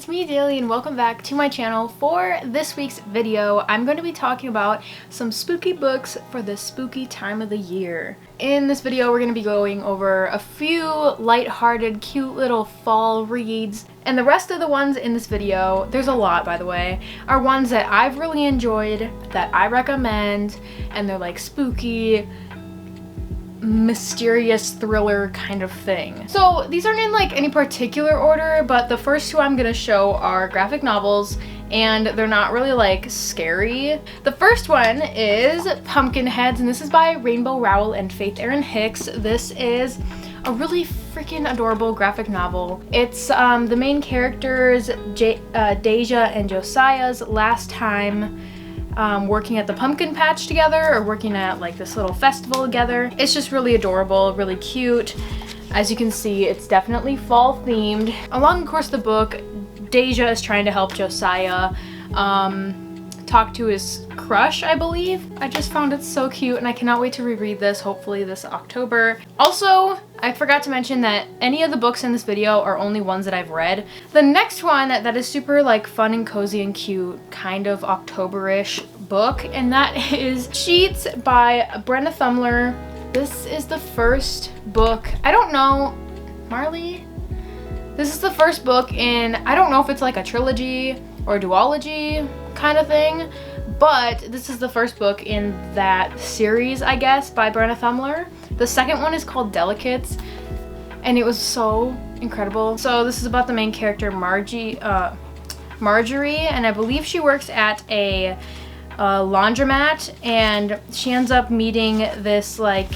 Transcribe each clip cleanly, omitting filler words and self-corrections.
it's me, Daily, and welcome back to my channel. For this week's video, I'm going to be talking about some spooky books for this spooky time of the year. In this video, we're going to be going over a few lighthearted, cute little fall reads, and the rest of the ones in this video, there's a lot by the way, are ones that I've really enjoyed, that I recommend, and they're like spooky, mysterious thriller kind of thing. So these aren't in like any particular order, but the first two I'm gonna show are graphic novels, and they're not really like scary. The first one is Pumpkinheads, and this is by Rainbow Rowell and Faith Erin Hicks. This is a really freaking adorable graphic novel. It's the main characters, Deja and Josiah's last time working at the pumpkin patch together, or working at like this little festival together. It's just really adorable, really cute. As you can see, it's definitely fall themed. Along the course of the book, Deja is trying to help Josiah talk to his crush, I believe. I just found it so cute, and I cannot wait to reread this, hopefully this October. Also, I forgot to mention that any of the books in this video are only ones that I've read. The next one that is super like fun and cozy and cute, kind of October-ish book, and that is Sheets by Brenna Thumler. This is the first book. I don't know, Marley? This is the first book in, I don't know if it's like a trilogy or a duology kind of thing, but this is the first book in that series, I guess, by Brenna Thumler. The second one is called Delicates, and it was so incredible. So this is about the main character, Marjorie, and I believe she works at a laundromat, and she ends up meeting this like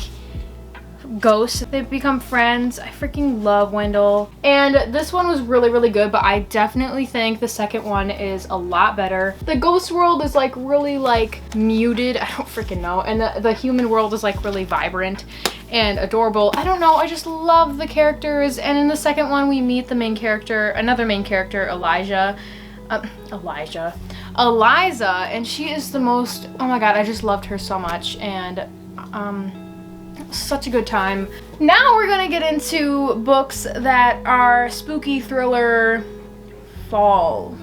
ghost. They become friends. I freaking love Wendell. And this one was really, really good, but I definitely think the second one is a lot better. The ghost world is like really like muted. I don't freaking know. And the human world is like really vibrant and adorable. I don't know. I just love the characters. And in the second one, we meet the main character, another main character, Eliza, and she is the most, oh my god, I just loved her so much. And such a good time. Now we're gonna get into books that are spooky thriller fall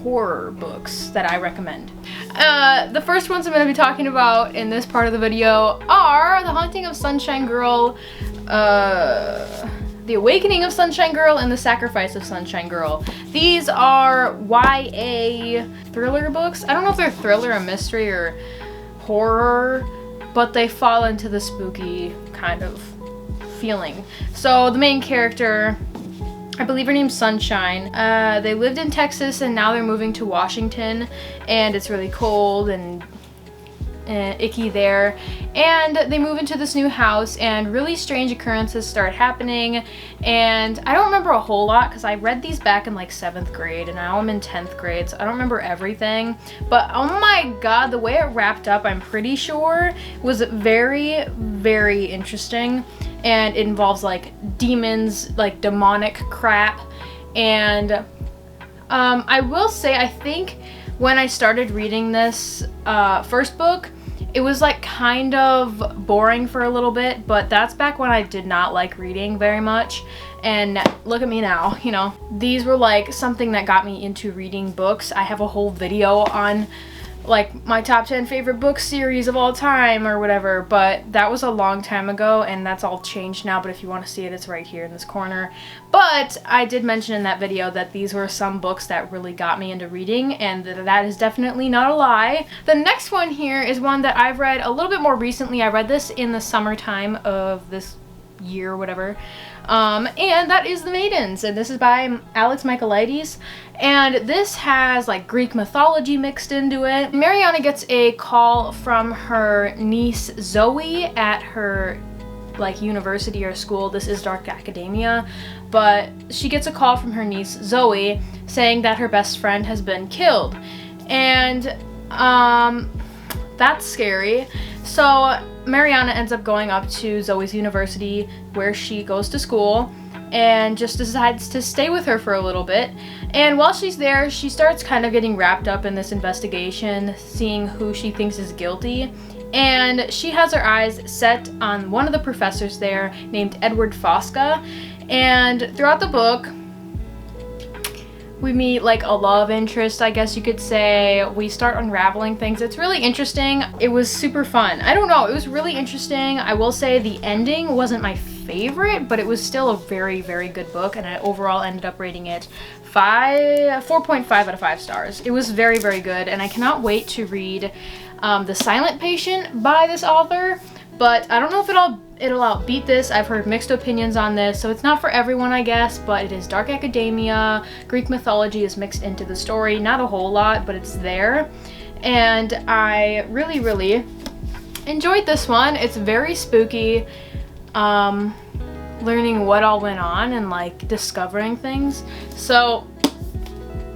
horror books that I recommend. The first ones I'm gonna be talking about in this part of the video are The Haunting of Sunshine Girl, The Awakening of Sunshine Girl, and The Sacrifice of Sunshine Girl. These are YA thriller books. I don't know if they're thriller or mystery or horror, but they fall into the spooky kind of feeling. So the main character, I believe her name's Sunshine. They lived in Texas, and now they're moving to Washington, and it's really cold and icky there, and they move into this new house, and really strange occurrences start happening. And I don't remember a whole lot because I read these back in like 7th grade, and now I'm in 10th grade, so I don't remember everything. But oh my god, the way it wrapped up, I'm pretty sure, was very, very interesting, and it involves like demons, like demonic crap. And I will say, I think when I started reading this first book, it was like kind of boring for a little bit, but that's back when I did not like reading very much. And look at me now, you know. These were like something that got me into reading books. I have a whole video on like my top 10 favorite book series of all time or whatever, but that was a long time ago, and that's all changed now. But if you want to see it, it's right here in this corner. But I did mention in that video that these were some books that really got me into reading, and that is definitely not a lie. The next one here is one that I've read a little bit more recently. I read this in the summertime of this year or whatever, and that is The Maidens, and this is by Alex Michaelides, and this has like Greek mythology mixed into it. Mariana gets a call from her niece Zoe at her like university or school. This is dark academia, but she gets a call from her niece Zoe saying that her best friend has been killed, and that's scary. So Mariana ends up going up to Zoe's university where she goes to school, and just decides to stay with her for a little bit. And while she's there, she starts kind of getting wrapped up in this investigation, seeing who she thinks is guilty. And she has her eyes set on one of the professors there named Edward Fosca. And throughout the book, We meet like a love interest, I guess you could say. We start unraveling things. It's really interesting. It was super fun. I don't know, it was really interesting. I will say the ending wasn't my favorite, but it was still a very, very good book, and I overall ended up rating it 4.5 out of 5 stars. It was very, very good, and I cannot wait to read The Silent Patient by this author, but I don't know if it'll outbeat this. I've heard mixed opinions on this, so it's not for everyone, I guess, but it is dark academia. Greek mythology is mixed into the story. Not a whole lot, but it's there. And I really, really enjoyed this one. It's very spooky. Learning what all went on and like discovering things. So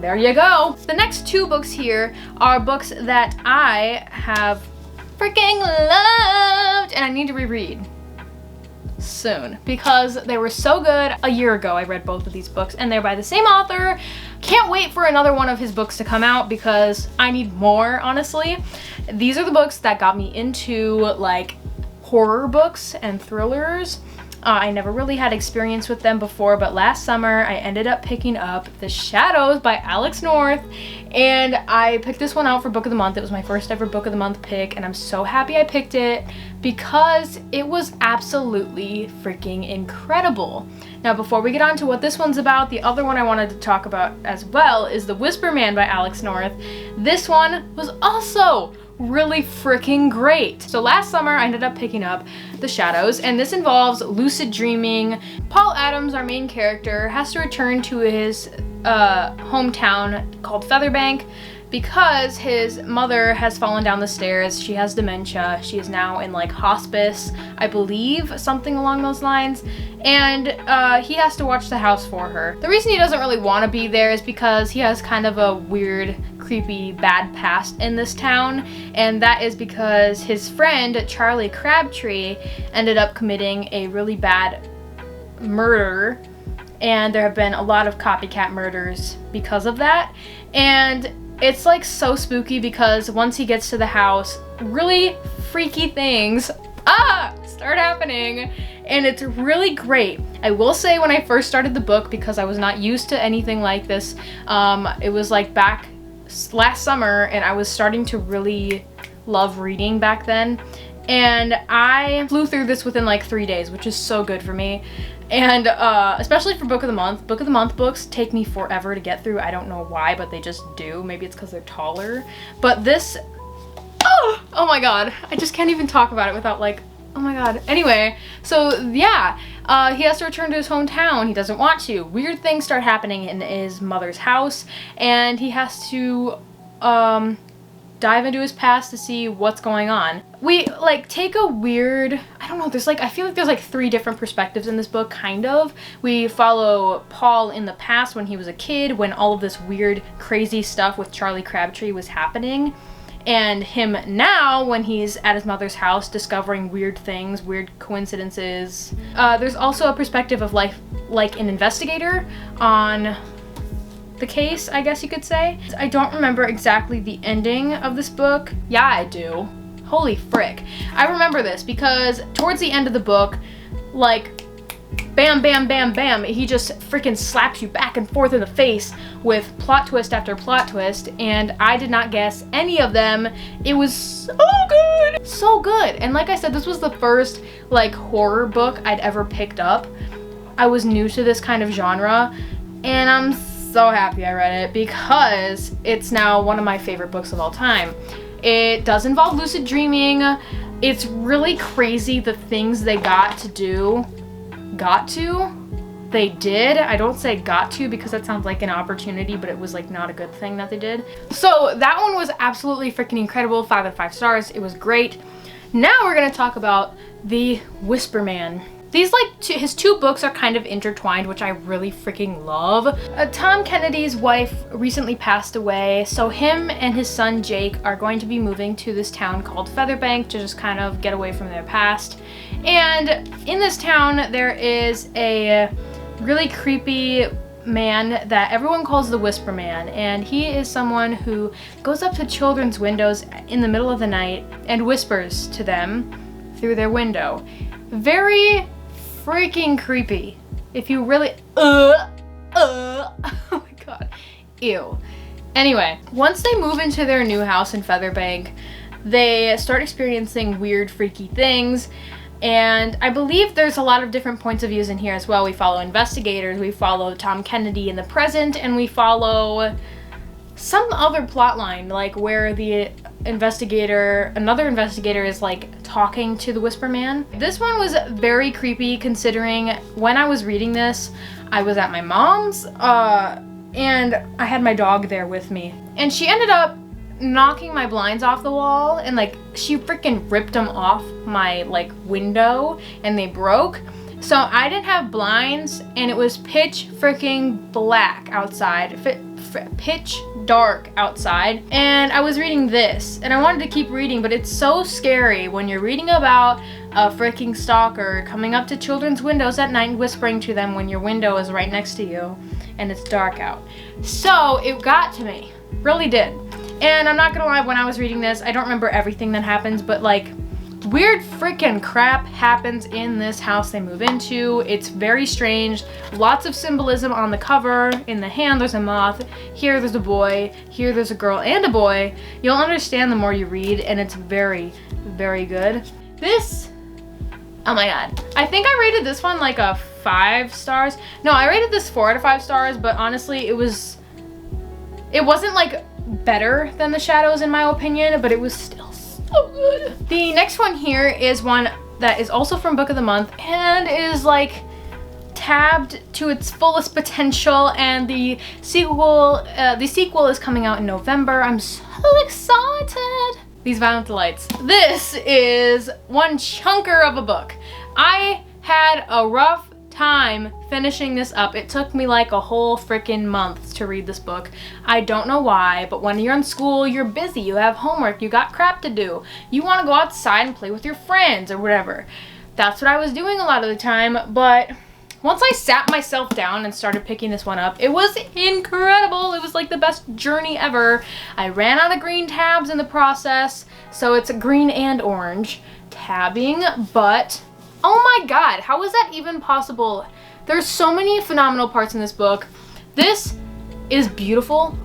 there you go. The next 2 books here are books that I have freaking loved and I need to reread soon because they were so good. A year ago I read both of these books and they're by the same author. Can't wait for another one of his books to come out because I need more, honestly. These are the books that got me into like horror books and thrillers. I never really had experience with them before, but last summer I ended up picking up The Shadows by Alex North, and I picked this one out for Book of the Month. It was my first ever Book of the Month pick, and I'm so happy I picked it because it was absolutely freaking incredible. Now, before we get on to what this one's about, the other one I wanted to talk about as well is The Whisper Man by Alex North. This one was also really freaking great. So last summer I ended up picking up The Shadows, and this involves lucid dreaming. Paul Adams, our main character, has to return to his hometown called Featherbank because his mother has fallen down the stairs. She has dementia. She is now in like hospice, I believe, something along those lines, and he has to watch the house for her. The reason he doesn't really want to be there is because he has kind of a weird, creepy, bad past in this town, and that is because his friend Charlie Crabtree ended up committing a really bad murder, and there have been a lot of copycat murders because of that. And it's like so spooky because once he gets to the house, really freaky things start happening, and it's really great. I will say when I first started the book, because I was not used to anything like this, it was like back last summer and I was starting to really love reading back then, and I flew through this within like 3 days, which is so good for me. And especially for Book of the Month. Book of the Month books take me forever to get through. I don't know why, but they just do. Maybe it's because they're taller. But this, oh my god. I just can't even talk about it without like, oh my god. Anyway, so yeah, he has to return to his hometown. He doesn't want to. Weird things start happening in his mother's house, and he has to dive into his past to see what's going on. We like take a weird, I don't know, there's like, I feel like there's like 3 different perspectives in this book, kind of. We follow Paul in the past when he was a kid, when all of this weird, crazy stuff with Charlie Crabtree was happening, and him now when he's at his mother's house discovering weird things, weird coincidences. There's also a perspective of life like an investigator on the case, I guess you could say. I don't remember exactly the ending of this book. Yeah, I do. Holy frick. I remember this because towards the end of the book, like, bam, bam, bam, bam, he just freaking slaps you back and forth in the face with plot twist after plot twist, and I did not guess any of them. It was so good! So good! And like I said, this was the first, like, horror book I'd ever picked up. I was new to this kind of genre, and I'm so happy I read it because it's now one of my favorite books of all time. It does involve lucid dreaming. It's really crazy the things they they did. I don't say got to because that sounds like an opportunity, but it was like not a good thing that they did. So that one was absolutely freaking incredible. 5 out of 5 stars. It was great. Now we're gonna talk about The Whisper Man. These, like, his 2 books are kind of intertwined, which I really freaking love. Tom Kennedy's wife recently passed away, so him and his son Jake are going to be moving to this town called Featherbank to just kind of get away from their past. And in this town, there is a really creepy man that everyone calls the Whisper Man, and he is someone who goes up to children's windows in the middle of the night and whispers to them through their window. Very freaking creepy. If you really, oh my god. Ew. Anyway, once they move into their new house in Featherbank, they start experiencing weird, freaky things. And I believe there's a lot of different points of views in here as well. We follow investigators, we follow Tom Kennedy in the present, and we follow some other plot line, like where the another investigator is like talking to the Whisper Man. This one was very creepy considering when I was reading this, I was at my mom's, and I had my dog there with me. And she ended up knocking my blinds off the wall, and like she freaking ripped them off my like window and they broke. So I didn't have blinds and it was pitch freaking black outside, pitch dark outside, and I was reading this and I wanted to keep reading, but it's so scary when you're reading about a freaking stalker coming up to children's windows at night and whispering to them when your window is right next to you and it's dark out. So it got to me, really did. And I'm not gonna lie, when I was reading this, I don't remember everything that happens, but like weird freaking crap happens in this house they move into. It's very strange. Lots of symbolism on the cover. In the hand there's a moth, here there's a boy, here there's a girl and a boy. You'll understand the more you read, and it's very, very good. This, oh my god. I think I rated this one like a 5 stars. No, I rated this 4 out of 5 stars, but honestly it wasn't like better than The Shadows in my opinion, but it was still so good. The next one here is one that is also from Book of the Month and is like tabbed to its fullest potential, and the sequel is coming out in November. I'm so excited. These Violent Delights. This is one chunker of a book. I had a rough time finishing this up. It took me like a whole freaking month to read this book. I don't know why, but when you're in school, you're busy, you have homework, you got crap to do. You want to go outside and play with your friends or whatever. That's what I was doing a lot of the time, but once I sat myself down and started picking this one up, it was incredible. It was like the best journey ever. I ran out of green tabs in the process, so it's green and orange tabbing, but oh my god, how is that even possible? There's so many phenomenal parts in this book. This is beautiful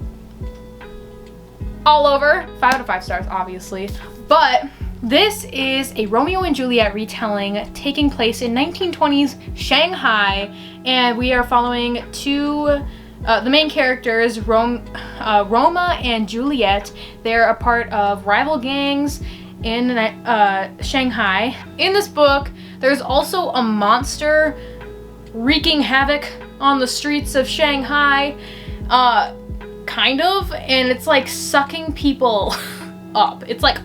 all over. 5 out of 5 stars, obviously. But this is a Romeo and Juliet retelling taking place in 1920s Shanghai, and we are following the main characters, Roma and Juliet. They're a part of rival gangs in Shanghai. In this book, there's also a monster wreaking havoc on the streets of Shanghai, kind of, and it's like sucking people up. It's like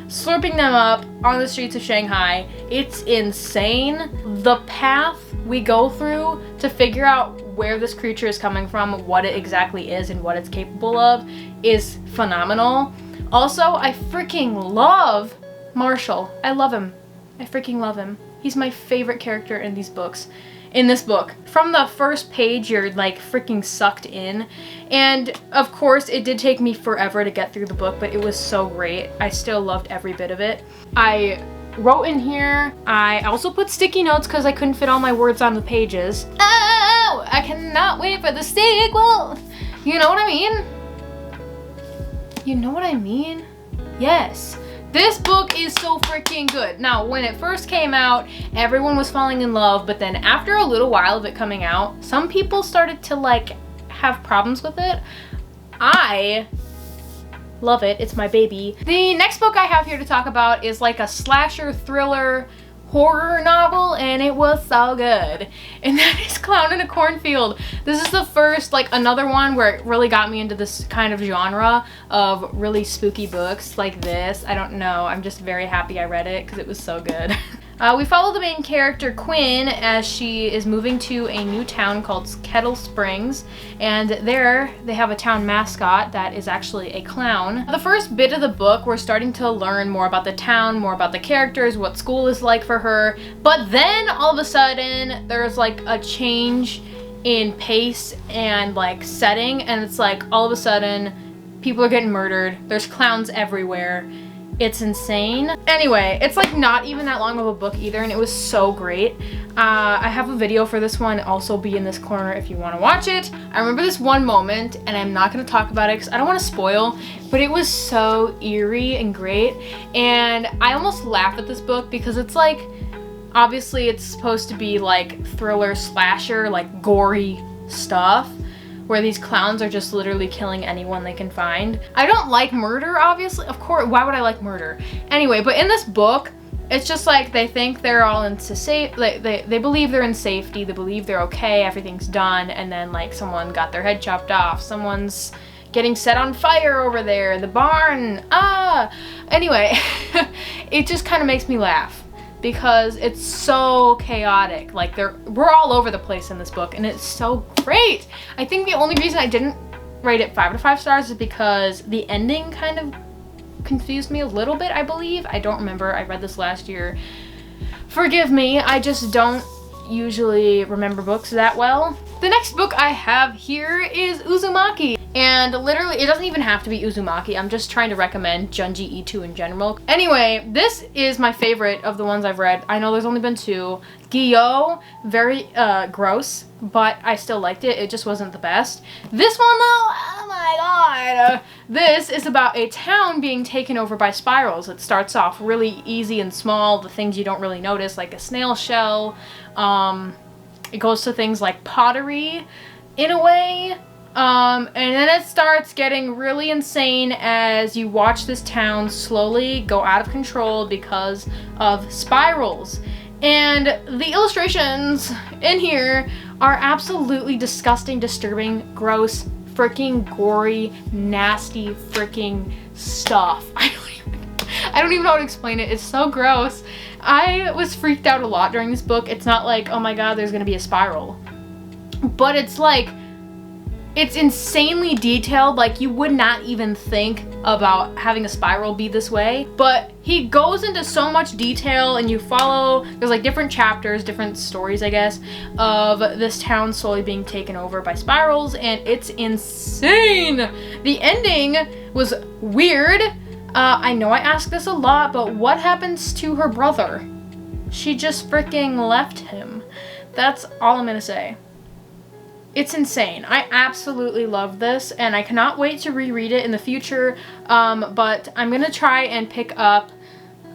slurping them up on the streets of Shanghai. It's insane. The path we go through to figure out where this creature is coming from, what it exactly is, and what it's capable of is phenomenal. Also, I freaking love Marshall. I love him. I freaking love him. He's my favorite character in these books. In this book. From the first page, you're like freaking sucked in. And of course, it did take me forever to get through the book, but it was so great. I still loved every bit of it. I wrote in here, I also put sticky notes because I couldn't fit all my words on the pages. Oh, I cannot wait for the sequel. You know what I mean? You know what I mean? Yes. This book is so freaking good. Now, when it first came out, everyone was falling in love, but then after a little while of it coming out, some people started to like have problems with it. I love it. It's my baby. The next book I have here to talk about is like a slasher thriller horror novel, and it was so good. And that is Clown in a Cornfield. This is the first, like, another one where it really got me into this kind of genre of really spooky books like this. I don't know. I'm just very happy I read it because it was so good. We follow the main character, Quinn, as she is moving to a new town called Kettle Springs, and there they have a town mascot that is actually a clown. The first bit of the book, we're starting to learn more about the town, more about the characters, what school is like for her, but then all of a sudden there's like a change in pace and like setting, and it's like all of a sudden people are getting murdered, there's clowns everywhere, It's insane. Anyway, it's like not even that long of a book either, and it was so great. I have a video for this one, also be in this corner if you want to watch it. I remember this one moment, and I'm not going to talk about it because I don't want to spoil, but it was so eerie and great. And I almost laugh at this book because it's like, obviously it's supposed to be like thriller slasher, like gory stuff, where these clowns are just literally killing anyone they can find. I don't like murder, obviously. Of course, why would I like murder? Anyway, but in this book, it's just like they think they're all into safe, like they believe they're in safety, they believe they're okay, everything's done, and then like someone got their head chopped off, someone's getting set on fire over there, the barn, Anyway, it just kind of makes me laugh because it's so chaotic. Like we're all over the place in this book, and it's so great. I think the only reason I didn't rate it 5 out of 5 stars is because the ending kind of confused me a little bit, I believe. I don't remember. I read this last year. Forgive me, I just don't usually remember books that well. The next book I have here is Uzumaki. And literally, it doesn't even have to be Uzumaki. I'm just trying to recommend Junji Ito in general. Anyway, this is my favorite of the ones I've read. I know there's only been 2. Gyo, very gross, but I still liked it. It just wasn't the best. This one though, oh my god. This is about a town being taken over by spirals. It starts off really easy and small, the things you don't really notice, like a snail shell. It goes to things like pottery, in a way. And then it starts getting really insane as you watch this town slowly go out of control because of spirals. And the illustrations in here are absolutely disgusting, disturbing, gross, freaking gory, nasty freaking stuff. I don't even know how to explain it. It's so gross. I was freaked out a lot during this book. It's not like, oh my god, there's gonna be a spiral. But it's like, it's insanely detailed. Like, you would not even think about having a spiral be this way. But he goes into so much detail, and you follow, there's like different chapters, different stories, I guess, of this town slowly being taken over by spirals, and it's insane. The ending was weird. I know I ask this a lot, but what happens to her brother? She just freaking left him. That's all I'm gonna say. It's insane. I absolutely love this, and I cannot wait to reread it in the future, but I'm gonna try and pick up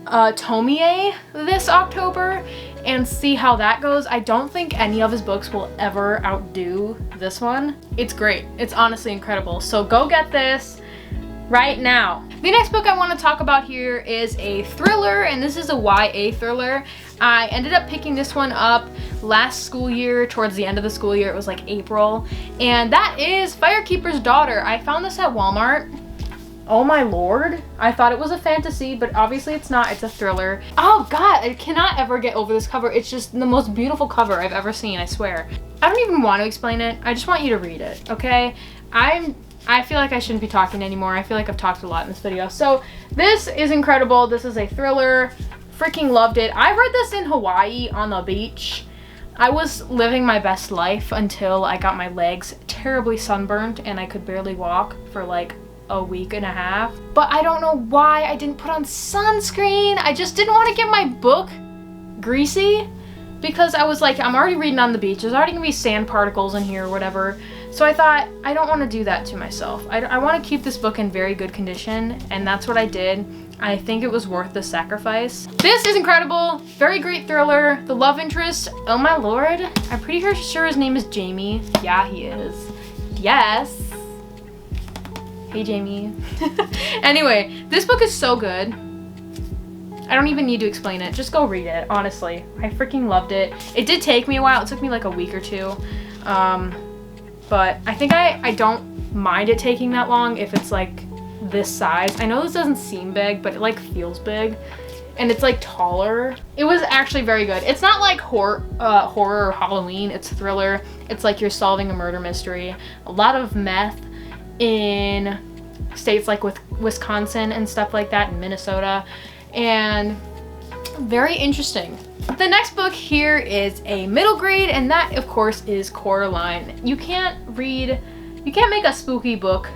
Tomie this October and see how that goes. I don't think any of his books will ever outdo this one. It's great. It's honestly incredible. So go get this right now. The next book I want to talk about here is a thriller, and this is a YA thriller. I ended up picking this one up last school year, towards the end of the school year. It was like April, and that is Firekeepers Daughter. I found this at Walmart. Oh my lord. I thought it was a fantasy, but obviously it's not. It's a thriller. Oh god, I cannot ever get over this cover. It's just the most beautiful cover I've ever seen, I swear. I don't even want to explain it. I just want you to read it, okay? I feel like I shouldn't be talking anymore. I feel like I've talked a lot in this video. So this is incredible. This is a thriller. Freaking loved it. I read this in Hawaii on the beach. I was living my best life until I got my legs terribly sunburned and I could barely walk for like a week and a half. But I don't know why I didn't put on sunscreen. I just didn't want to get my book greasy because I was like, I'm already reading on the beach. There's already gonna be sand particles in here or whatever. So I thought, I don't want to do that to myself. I want to keep this book in very good condition, and that's what I did. I think it was worth the sacrifice. This is incredible. Very great thriller. The love interest, oh my lord. I'm pretty sure his name is Jamie. Yeah, he is. Yes. Hey, Jamie. Anyway, this book is so good. I don't even need to explain it. Just go read it, honestly. I freaking loved it. It did take me a while. It took me like a week or 2. But I think I don't mind it taking that long if it's like this size. I know this doesn't seem big, but it like feels big. And it's like taller. It was actually very good. It's not like horror or Halloween, it's thriller. It's like you're solving a murder mystery. A lot of meth in states like with Wisconsin and stuff like that, in Minnesota. And very interesting. The next book here is a middle grade, and that of course is Coraline. You can't make a spooky book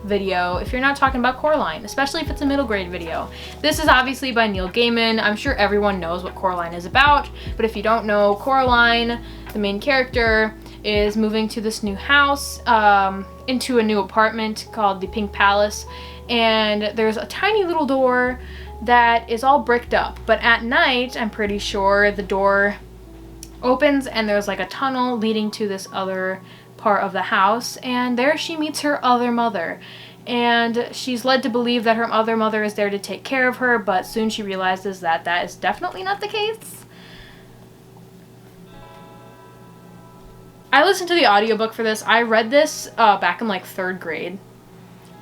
video if you're not talking about Coraline, especially if it's a middle grade video. This is obviously by Neil Gaiman. I'm sure everyone knows what Coraline is about, but if you don't know, Coraline, the main character, is moving to this new house, into a new apartment called the Pink Palace, and there's a tiny little door that is all bricked up, but at night, I'm pretty sure, the door opens and there's like a tunnel leading to this other part of the house, and there she meets her other mother, and she's led to believe that her other mother is there to take care of her, but soon she realizes that that is definitely not the case. I listened to the audiobook for this. I read this back in like 3rd grade.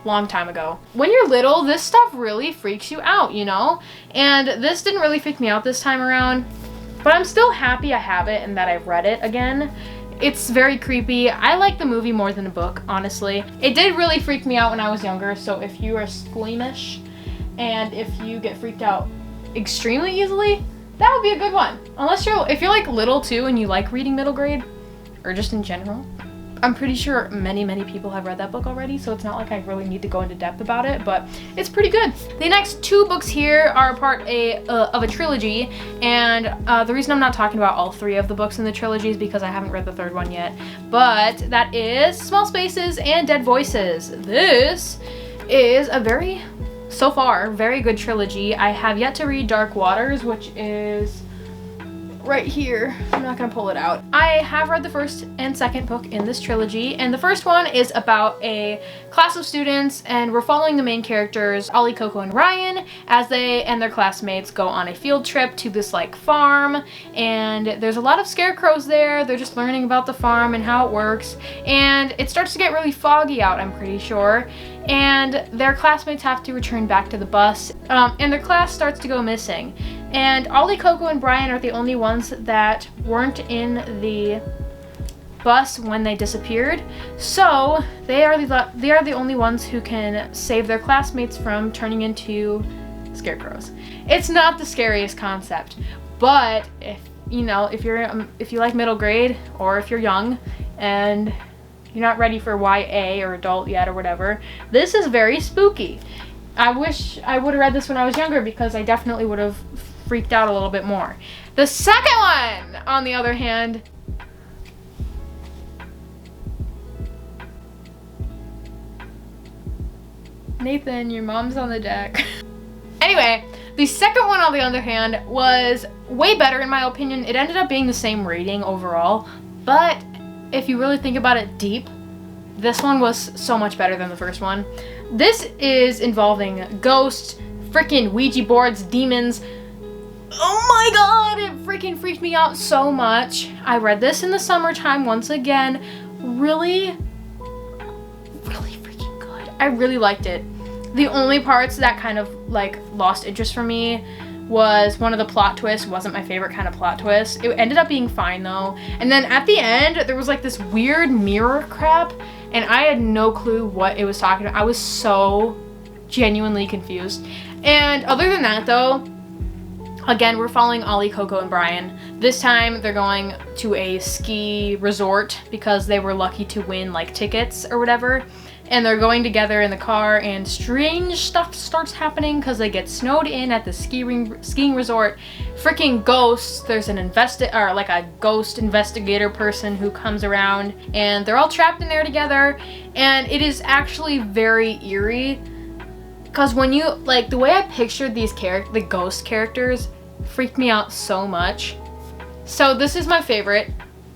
Long time ago. When you're little, this stuff really freaks you out, you know? And this didn't really freak me out this time around, but I'm still happy I have it and that I've read it again. It's very creepy. I like the movie more than the book, honestly. It did really freak me out when I was younger, so if you are squeamish and if you get freaked out extremely easily, that would be a good one. If you're like little too and you like reading middle grade, or just in general, I'm pretty sure many people have read that book already, so it's not like I really need to go into depth about it, but it's pretty good. The next 2 books here are part of a trilogy, and the reason I'm not talking about all 3 of the books in the trilogy is because I haven't read the 3rd one yet, but that is Small Spaces and Dead Voices. This is a so far, very good trilogy. I have yet to read Dark Waters, which is right here. I'm not gonna pull it out. I have read the 1st and 2nd book in this trilogy, and the first one is about a class of students, and we're following the main characters, Ollie, Coco, and Ryan, as they and their classmates go on a field trip to this like farm, and there's a lot of scarecrows there. They're just learning about the farm and how it works, and it starts to get really foggy out, I'm pretty sure, and their classmates have to return back to the bus, and their class starts to go missing. And Ollie, Coco, and Brian are the only ones that weren't in the bus when they disappeared. So they are the only ones who can save their classmates from turning into scarecrows. It's not the scariest concept, but if you like middle grade, or if you're young and you're not ready for YA or adult yet or whatever, this is very spooky. I wish I would have read this when I was younger, because I definitely would have freaked out a little bit more. The second one, on the other hand, Nathan, your mom's on the deck. Anyway, the second one, on the other hand, was way better in my opinion. It ended up being the same rating overall, but if you really think about it deep, this one was so much better than the first one. This is involving ghosts, freaking Ouija boards, demons. Oh my god, it freaking freaked me out so much. I read this in the summertime once again. Really freaking good. I really liked it. The only parts that kind of like lost interest for me was one of the plot twists. Wasn't my favorite kind of plot twist. It ended up being fine though. And then at the end, there was like this weird mirror crap, and I had no clue what it was talking about. I was so genuinely confused. And other than that though, again, we're following Ollie, Coco, and Brian. This time they're going to a ski resort because they were lucky to win like tickets or whatever. And they're going together in the car, and strange stuff starts happening because they get snowed in at the skiing resort. Freaking ghosts. There's a ghost investigator person who comes around, and they're all trapped in there together. And it is actually very eerie, because when you the way I pictured the ghost characters freaked me out so much. So this is my favorite,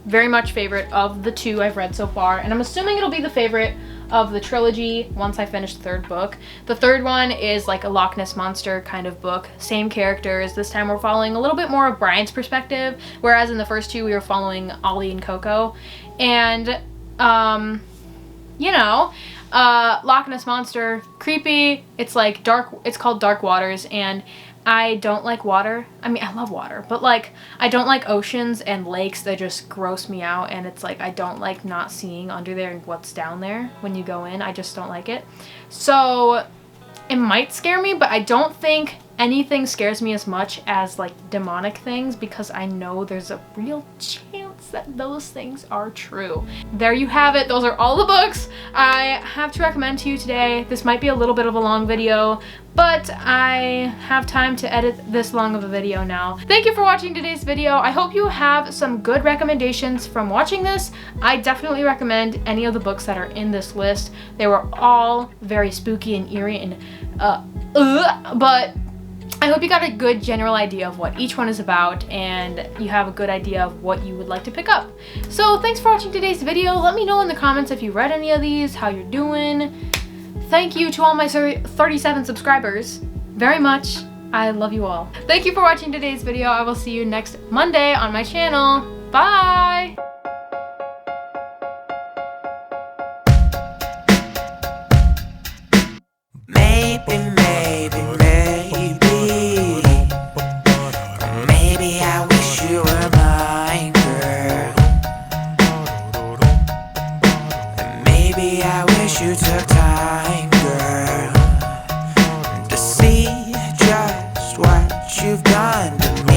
very much favorite of the 2 I've read so far, and I'm assuming it'll be the favorite of the trilogy once I finish the 3rd book. The 3rd one is like a Loch Ness Monster kind of book. Same characters. This time we're following a little bit more of Brian's perspective, whereas in the first 2 we were following Ollie and Coco. And, Loch Ness Monster, creepy. It's like dark. It's called Dark Waters, and I don't like water. I mean, I love water, but like, I don't like oceans and lakes. They just gross me out, and it's like, I don't like not seeing under there and what's down there when you go in. I just don't like it. So it might scare me, but I don't think anything scares me as much as like demonic things, because I know there's a real chance doubts that those things are true. There you have it. Those are all the books I have to recommend to you today. This might be a little bit of a long video, but I have time to edit this long of a video now. Thank you for watching today's video. I hope you have some good recommendations from watching this. I definitely recommend any of the books that are in this list. They were all very spooky and eerie and but I hope you got a good general idea of what each one is about and you have a good idea of what you would like to pick up. So thanks for watching today's video. Let me know in the comments if you read any of these, how you're doing. Thank you to all my 37 subscribers very much. I love you all. Thank you for watching today's video. I will see you next Monday on my channel. Bye! Maybe I wish you were mine, girl. And maybe I wish you took time, girl, to see just what you've done to me.